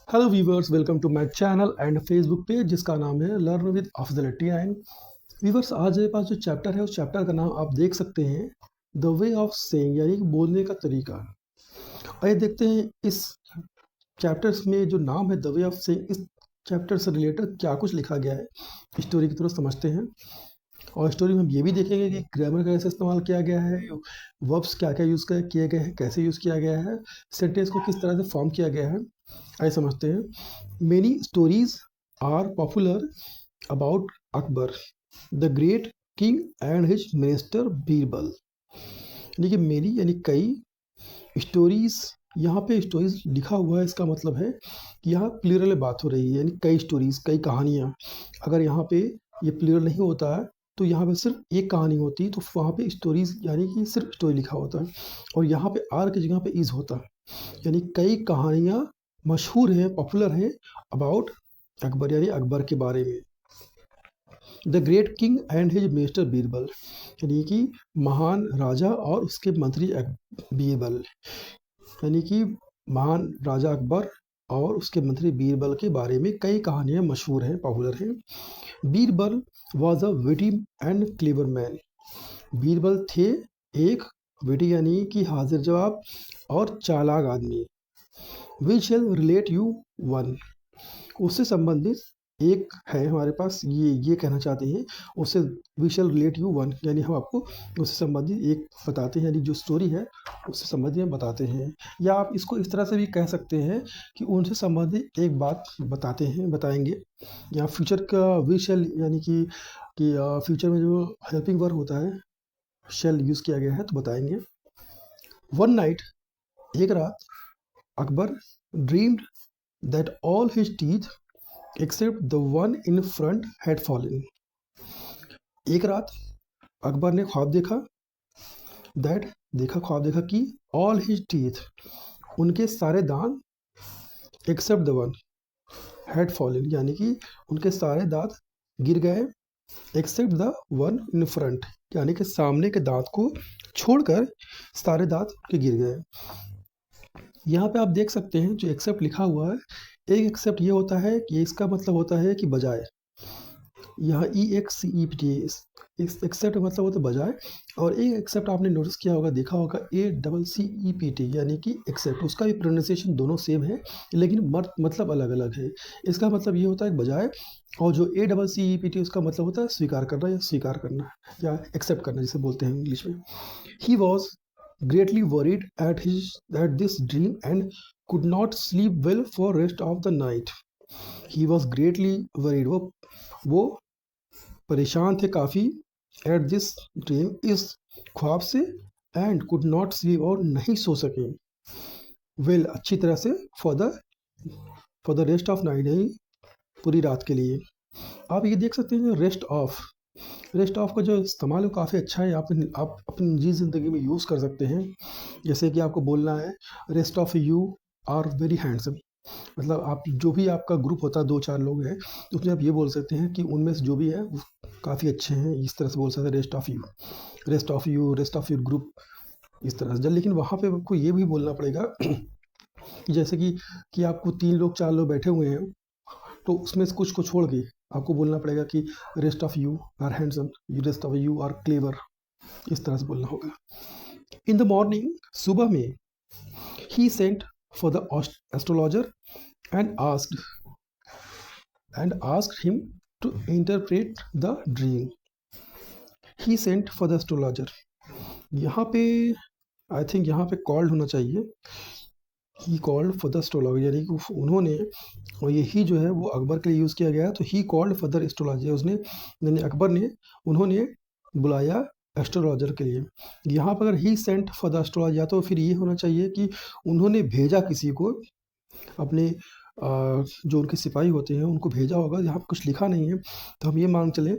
Hello viewers, welcome to my channel and Facebook page जिसका नाम है लर्न विद अफजल 89। वीवर्स, आज मेरे पास जो चैप्टर है उस चैप्टर का नाम आप देख सकते हैं, द वे ऑफ सेइंग, यानी कि बोलने का तरीका। आइए देखते हैं इस चैप्टर्स में जो नाम है द वे ऑफ सेइंग, इस चैप्टर से रिलेटेड क्या कुछ लिखा गया है। स्टोरी की तरफ समझते हैं और स्टोरी में हम ये भी देखेंगे कि ग्रामर कैसे इस्तेमाल किया गया है, वर्ब्स क्या क्या यूज़ किए गए हैं, कैसे यूज़ किया गया है, सेंटेंस को किस तरह से फॉर्म किया गया है। आइए समझते हैं। Many stories are popular about Akbar the great king and his minister Birbal. यानी कि मेनी यानी कई, स्टोरीज, यहाँ पे स्टोरीज लिखा हुआ है, इसका मतलब है कि यहाँ प्लूरल बात हो रही है, यानी कई स्टोरीज, कई कहानियाँ। अगर यहाँ पे ये प्लूरल नहीं होता है तो यहाँ पे सिर्फ एक कहानी होती, तो वहाँ पे स्टोरीज यानी कि सिर्फ स्टोरी लिखा होता है। और यहाँ पे आर की जगह पे इज होता है, यानी कई कहानियाँ मशहूर हैं, पॉपुलर हैं अबाउट अकबर, यानी अकबर के बारे में। The great king and his minister Birbal, यानी कि महान राजा और उसके मंत्री बीरबल, यानी कि महान राजा अकबर और उसके मंत्री बीरबल के बारे में कई कहानियाँ मशहूर हैं, पॉपुलर हैं। Birbal was a witty and clever man. Birbal थे एक विटी यानी कि हाजिर जवाब और चालाक आदमी। We shall relate you one, उससे संबंधित एक है हमारे पास, ये कहना चाहते हैं उससे। We shall relate you one, यानी हम आपको उससे संबंधित एक बताते हैं, यानी जो स्टोरी है उससे संबंधित हम बताते हैं। या आप इसको इस तरह से भी कह सकते हैं कि उनसे संबंधित एक बात बताते हैं, बताएंगे। या फ्यूचर का वी शेल, यानी कि फ्यूचर में जो हेल्पिंग वर्ब होता है, शेल यूज़ किया गया है, तो बताएंगे। वन नाइट, एक रात, Akbar dreamed that all his teeth except the one in front had fallen. एक रात अकबर ने ख्वाब देखा, ख्वाब देखा कि ऑल हिज टीथ, उनके सारे दांत, except the one had fallen, यानी कि उनके सारे दांत गिर गए, except the one in front, यानी कि सामने के दांत को छोड़कर सारे दांत के गिर गए। यहाँ पे आप देख सकते हैं जो एक्सेप्ट लिखा हुआ है, एक एक्सेप्ट ये होता है कि इसका मतलब होता है कि बजाय, यहाँ ई एक्स सी ई पी टी, इस एक्सेप्ट मतलब होता है बजाय। और एक एक्सेप्ट आपने नोटिस किया होगा, देखा होगा, A double C E P T, यानी कि एक्सेप्ट, उसका भी प्रोनाउंसिएशन दोनों सेम है लेकिन मतलब अलग अलग है। इसका मतलब ये होता है बजाय, और जो A double C E P T उसका मतलब होता है स्वीकार करना या स्वीकार करना या एक्सेप्ट करना जिसे बोलते हैं इंग्लिश में। He was greatly worried at this dream and could not sleep well for rest of the night. He was greatly worried, वो परेशान थे काफ़ी, एट दिस ड्रीम, इस ख्वाब से, एंड कुड नॉट स्लीप, और नहीं सो सके, वेल अच्छी तरह से, for the rest of night, यानी पूरी रात के लिए। आप ये देख सकते हैं रेस्ट ऑफ का जो इस्तेमाल है काफ़ी अच्छा है, आप अपनी निजी ज़िंदगी में यूज़ कर सकते हैं। जैसे कि आपको बोलना है rest of you are very handsome, मतलब आप जो भी आपका ग्रुप होता है, दो चार लोग हैं, तो उसमें आप ये बोल सकते हैं कि उनमें से जो भी है वो काफ़ी अच्छे हैं, इस तरह से बोल सकते हैं rest of you, rest of you, rest of your group, इस तरह से। लेकिन वहाँ पे आपको ये भी बोलना पड़ेगा कि जैसे कि आपको तीन लोग चार लोग बैठे हुए हैं, तो उसमें से कुछ को छोड़ के आपको बोलना पड़ेगा कि rest of you are handsome, rest of you are clever, इस तरह से बोलना होगा। इन द मॉर्निंग, सुबह में, he sent for the astrologer and asked him to interpret the dream. He sent for the astrologer. यहाँ पे आई थिंक यहाँ पे कॉल्ड होना चाहिए, ही कॉल्ड फॉर द एस्ट्रोलॉगर, यानी कि उन्होंने, और ये ही जो है वो अकबर के लिए यूज़ किया गया है, तो ही कॉल्ड फॉर द एस्ट्रोलॉजर, उसने यानी अकबर ने, उन्होंने बुलाया एस्ट्रोलॉजर के लिए। यहाँ पर अगर ही सेंट फॉर द एस्ट्रोलॉजर, या तो फिर ये होना चाहिए कि उन्होंने भेजा किसी को, अपने जो उनके सिपाही होते हैं उनको भेजा होगा। यहाँ पर कुछ लिखा नहीं है, तो हम ये मान चले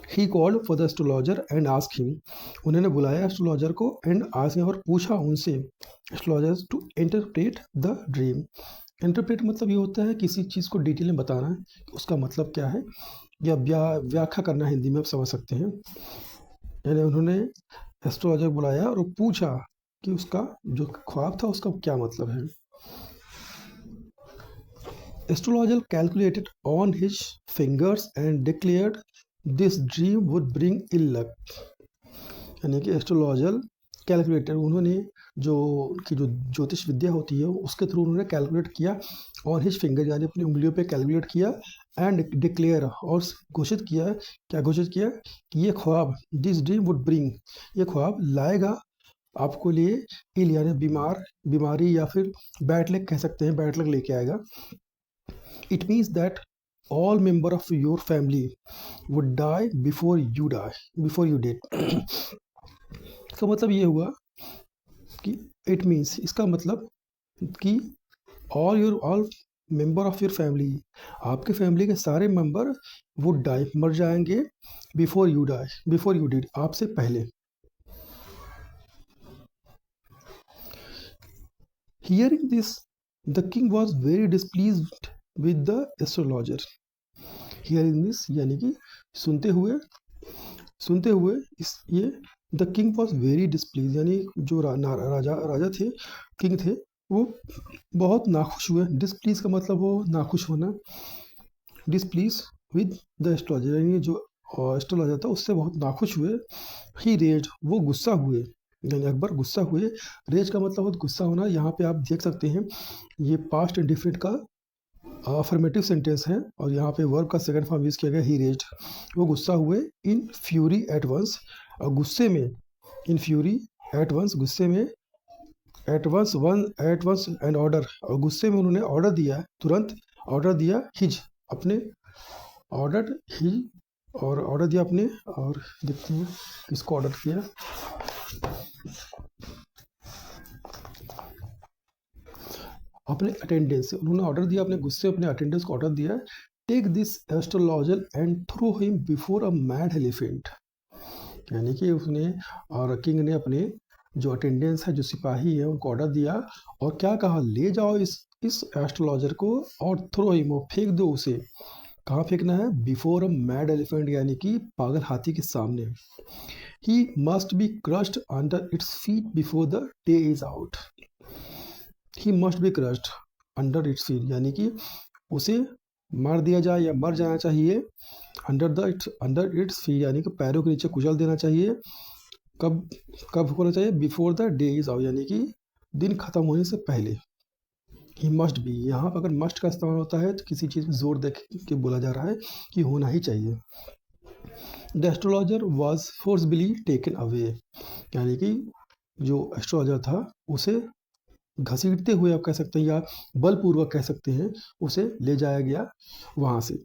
he called for the astrologer and ask him, उन्होंने बुलाया एस्ट्रोलॉजर को, एंड आस्क और पूछा उनसे, astrologer to interpret the dream. Interpret मतलब ये होता है किसी चीज़ को डिटेल में बताना है, उसका मतलब क्या है, या व्याख्या करना, हिंदी में आप समझ सकते हैं। यानी उन्होंने एस्ट्रोलॉजर बुलाया और पूछा कि उसका जो ख्वाब था उसका क्या मतलब है। Astrologer calculated on his fingers and declared this dream would bring ill luck. यानी कि एस्ट्रोलॉजर कैलकुलेटर उन्होंने जो उनकी जो ज्योतिष विद्या होती है उसके थ्रू उन्होंने कैलकुलेट किया और हिज फिंगर यानी अपनी उंगलियों पे कैलकुलेट किया एंड डिक्लेयर और घोषित किया, क्या घोषित किया कि ये ख्वाब दिस ड्रीम वुड ब्रिंग, ये ख्वाब लाएगा आपको लिए इल यानी बीमारी या फिर बैड लक कह सकते हैं, बैड लक लेके आएगा. It means that all member of your family would die before you did. इसका मतलब ये हुआ कि इट मीन्स, इसका मतलब कि all member of your family, आपके फैमिली के सारे मेंबर would die, मर जाएंगे before you did, आपसे पहले. Hearing this, the king was very displeased with the astrologer. Hearing this यानी कि सुनते हुए ये द किंग वॉज वेरी डिस्प्लीज यानी जो राजा थे, किंग थे, वो बहुत नाखुश हुए. डिस्प्लीज का मतलब हो नाखुश होना. डिस्प्लीज विद द एस्ट्रोलॉजर यानी जो एस्ट्रोलॉजर था उससे बहुत नाखुश हुए. ही रेज, वो गुस्सा हुए, यानी अकबर गुस्सा हुए. रेज का मतलब बहुत गुस्सा होना. यहाँ पे आप देख सकते हैं ये पास्ट इंडिफिनिट का अफर्मेटिव सेंटेंस है और यहाँ पे वर्ब का सेकंड फॉर्म यूज किया गया ही रेज्ड. वो गुस्सा हुए इन फ्यूरी एट वंस, और गुस्से में इन फ्यूरी एट वंस, गुस्से में एट वंस एंड ऑर्डर, और गुस्से में उन्होंने ऑर्डर दिया, तुरंत ऑर्डर दिया हिज अपने, ऑर्डर हिज और ऑर्डर दिया अपने, और देखते हैं किसको ऑर्डर किया. अपने अटेंडेंस से उन्होंने ऑर्डर दिया, अपने गुस्से अपने अटेंडेंस को ऑर्डर दिया, take this astrologer and throw him before a mad elephant. यानी कि उसने और किंग ने अपने जो अटेंडेंस है, जो सिपाही है, उनको ऑर्डर दिया और क्या कहा, ले जाओ इस एस्ट्रोलॉजर को और थ्रो हिम, फेंक दो उसे. कहाँ फेंकना है, बिफोर अ मैड एलिफेंट यानी कि पागल हाथी के सामने. He must be crushed under its feet before the day is out. He must be crushed under its feet यानी कि उसे मार दिया जाए या मर जाना चाहिए. अंडर इट्स फीट यानी कि पैरों के नीचे कुचल देना चाहिए. कब होना चाहिए, before the day is out यानी कि दिन खत्म होने से पहले. ही मस्ट बी, यहाँ पर अगर मस्ट का इस्तेमाल होता है तो किसी चीज़ में जोर दे के बोला जा रहा है कि होना ही चाहिए. The astrologer was forcibly taken away यानी कि जो एस्ट्रोलॉजर था उसे घसीटते हुए आप कह सकते हैं या बलपूर्वक कह सकते हैं, उसे ले जाया गया वहाँ से.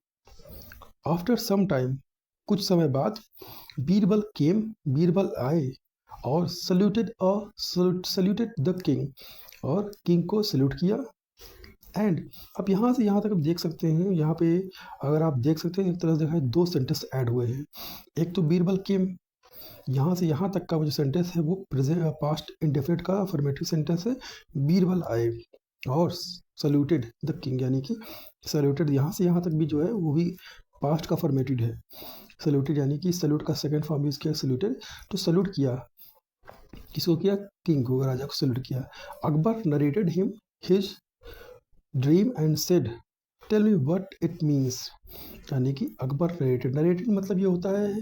आफ्टर सम टाइम, कुछ समय बाद, बीरबल आए और सल्यूटेड द किंग, और किंग को सल्यूट किया. एंड अब यहाँ से यहाँ तक आप देख सकते हैं, यहाँ पे अगर आप देख सकते हैं एक तरह से देखा है 2 सेंटेंस ऐड हुए हैं. एक तो बीरबल केम, यहाँ से यहाँ तक का जो सेंटेंस है वो प्रेजेंट पास्ट इंडेफिनिट का अफर्मेटिव सेंटेंस है. बीरबल आए और सल्यूटेड द किंग यानी कि सल्यूटेड यहाँ से यहाँ तक भी जो है वो भी पास्ट का अफर्मेटिव है. सल्यूटेड यानी कि सल्यूट का सेकंड फॉर्म यूज किया सल्यूटेड, तो सल्यूट किया, किसको किया, किंग को, राजा को सल्यूट किया. Akbar narrated him his dream and said tell me what it means. यानी कि अकबर नरेटेड मतलब ये होता है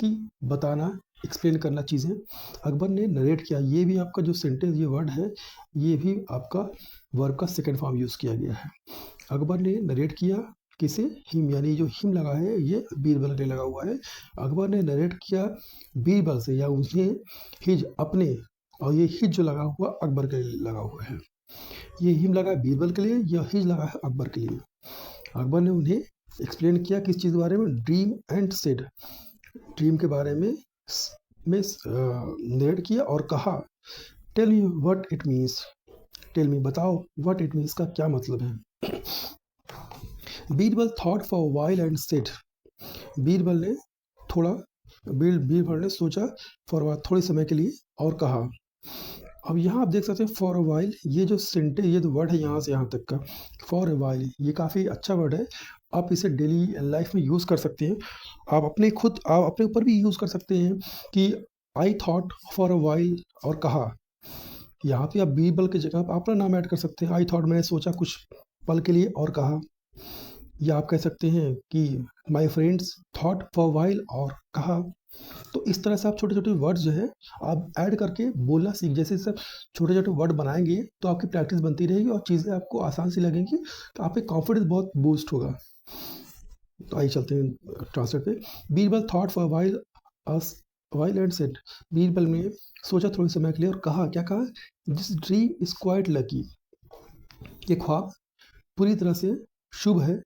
कि बताना, एक्सप्लेन करना चीज़ें. अकबर ने नरेट किया, ये भी आपका जो सेंटेंस ये वर्ड है ये भी आपका वर्ब का सेकंड फॉर्म यूज़ किया गया है. अकबर ने नरेट किया, किसे, हिम यानी जो हिम लगा है ये बीरबल ने लगा हुआ है. अकबर ने नरेट किया बीरबल से या उसने हिज अपने, और ये हिज जो लगा हुआ अकबर के लिए लगा हुआ है. ये हिम लगा है बीरबल के लिए, यह हिज लगा है अकबर के लिए. अकबर ने उन्हें एक्सप्लेन किया किस चीज़ के बारे में, ड्रीम एंड सेड, ड्रीम के बारे में नरेट किया और कहा tell me what it means, tell me बताओ व्हाट इट मीन्स का क्या मतलब है. Birbal thought for while and said, Birbal ने सोचा फॉर थोड़े समय के लिए और कहा. अब यहाँ आप देख सकते हैं फॉर अ वाइल, ये जो सेंटेंस, ये जो वर्ड है यहाँ से यहाँ तक का फॉर अ वाइल, ये काफ़ी अच्छा वर्ड है. आप इसे डेली लाइफ में यूज़ कर सकते हैं. आप अपने ऊपर भी यूज़ कर सकते हैं कि I thought for a while और कहा. यहाँ पे आप बीरबल की जगह आप अपना नाम ऐड कर सकते हैं. आई थॉट, मैंने सोचा कुछ पल के लिए और कहा. या आप कह सकते हैं कि my friends thought for while और कहा। तो इस तरह से आप छोटे-छोटे वर्ड्स जो है आप ऐड करके बोलना सीख, जैसे सब छोटे-छोटे वर्ड बनाएँगे तो आपकी प्रैक्टिस बनती रहेगी और चीज़ें आपको आसान सी लगेंगी, तो आपका कॉन्फिडेंस बहुत बूस्ट होगा। तो आइए चलते हैं ट्रांसलेट पे। Birbal thought for while and said, Birbal ने सोचा थोड़े समय के लिए और कहा, क्या कहा? This dream is quite lucky, ये ख्वाब पूरी तरह से शुभ है।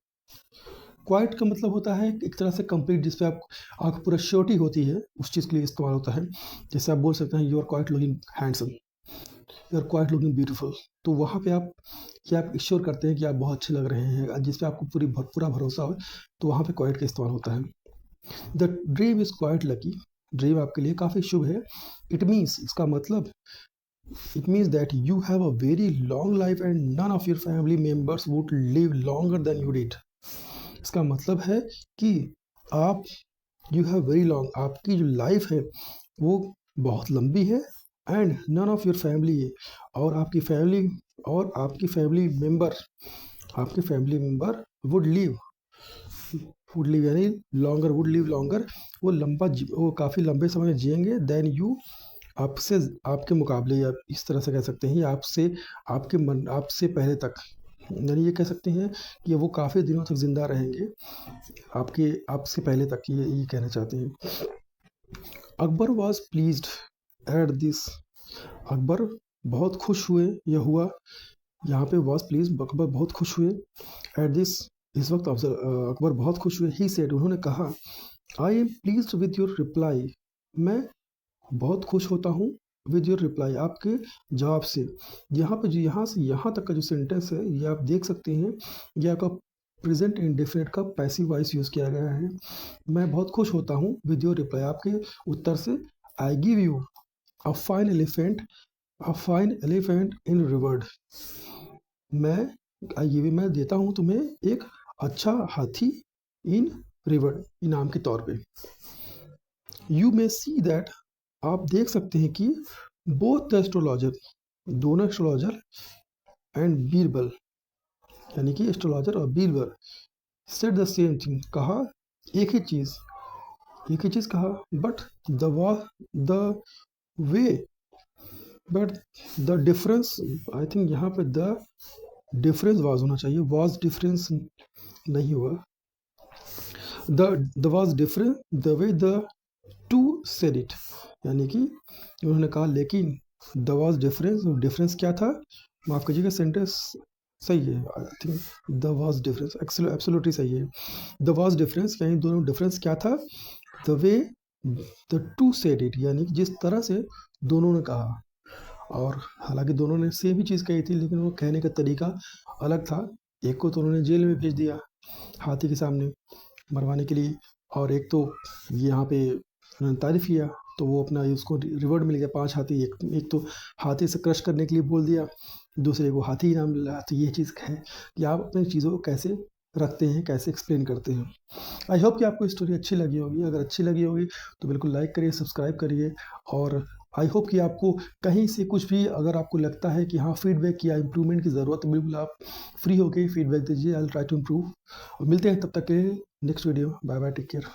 क्वाइट का मतलब होता है एक तरह से कंप्लीट, जिस पे आपको पूरा श्योरिटी होती है, उस चीज़ के लिए इस्तेमाल होता है। जैसे आप बोल सकते हैं you are quite looking handsome, you are quite looking beautiful. तो वहाँ पे आप क्या आप श्योर करते हैं कि आप बहुत अच्छे लग रहे हैं, जिस पे आपको पूरा भरोसा हो, तो वहाँ पे क्वाइट का इस्तेमाल होता है। The dream is quite lucky, dream आपके लिए काफ़ी शुभ है। इट मीन्स, इसका मतलब, it means that you have a very long life and none of your family members would live longer than you did. इसका मतलब है कि आप, यू हैव वेरी लॉन्ग, आपकी जो लाइफ है वो बहुत लंबी है, and none of your family है, और आपकी फैमिली मेम्बर, वुड लिव, यानी लॉन्गर, वुड लिव लॉन्गर, वो काफ़ी लंबे समय में जिएंगे, देन यू, आपसे, आपके मुकाबले, या इस तरह से कह सकते हैं, आपसे पहले तक, यानी ये कह सकते हैं कि वो काफ़ी दिनों तक जिंदा रहेंगे, आपसे पहले तक, ये कहना चाहते हैं। Akbar was pleased at this, Akbar बहुत खुश हुए, यह हुआ, यहाँ पे वॉज प्लीज, अकबर बहुत खुश हुए। एट दिस, इस वक्त अकबर बहुत खुश हुए। ही सेड, उन्होंने कहा, I am please with your reply, मैं बहुत खुश होता हूँ, विद योर रिप्लाई, आपके जवाब से। यहाँ पे जो यहाँ से यहाँ तक का जो सेंटेंस है, ये आप देख सकते हैं, ये आपका प्रेजेंट इंडेफिनिट का पैसिव वॉइस यूज़ किया गया है। मैं बहुत खुश होता हूँ, विद योर रिप्लाई, आपके उत्तर से। I give you a fine elephant in revered, मैं देता हूँ तुम्हें एक अच्छा हाथी, इन रिवर्ड, इनाम के तौर पे। यू मे सी दैट, आप देख सकते हैं कि बोथ द एस्ट्रोलॉजर, दोनों एस्ट्रोलॉजर, एंड बीरबल, यानी कि एस्ट्रोलॉजर और Birbal, said the same thing, कहा एक ही चीज़ कहा, but the way, but the difference, I think यहाँ पे द डिफरेंस वाज होना चाहिए, वाज डिफरेंस नहीं हुआ। The vas deferens the way the two said it, यानी कि उन्होंने कहा, लेकिन द वाज डिफरेंस क्या था, माफ कीजिएगा, सेंटेंस सही है, I think the vas deferens absolutely सही है। द वाज डिफरेंस, यानी दोनों डिफरेंस क्या था, the way the two said it, यानी कि जिस तरह से दोनों ने कहा, और हालांकि दोनों ने सेम ही चीज़ कही थी, लेकिन वो कहने का तरीका अलग था। एक को तो उन्होंने जेल में भेज दिया हाथी के सामने मरवाने के लिए, और एक तो यहाँ पे उन्होंने तारीफ किया, तो वो अपना उसको रिवॉर्ड मिल गया 5 हाथी। एक तो हाथी से क्रश करने के लिए बोल दिया, दूसरे को हाथी इनाम मिला। तो ये चीज़ है कि आप अपनी चीज़ों को कैसे रखते हैं, कैसे एक्सप्लेन करते हैं। आई होप कि आपको स्टोरी अच्छी लगी होगी। अगर अच्छी लगी होगी तो बिल्कुल लाइक करिए, सब्सक्राइब करिए, और आई होप कि आपको कहीं से कुछ भी अगर आपको लगता है कि हाँ फीडबैक या इम्प्रूवमेंट की ज़रूरत, तो बिल्कुल आप फ्री होकर फीडबैक दीजिए। I will try to improve. और मिलते हैं तब तक के next video. Bye bye, take care.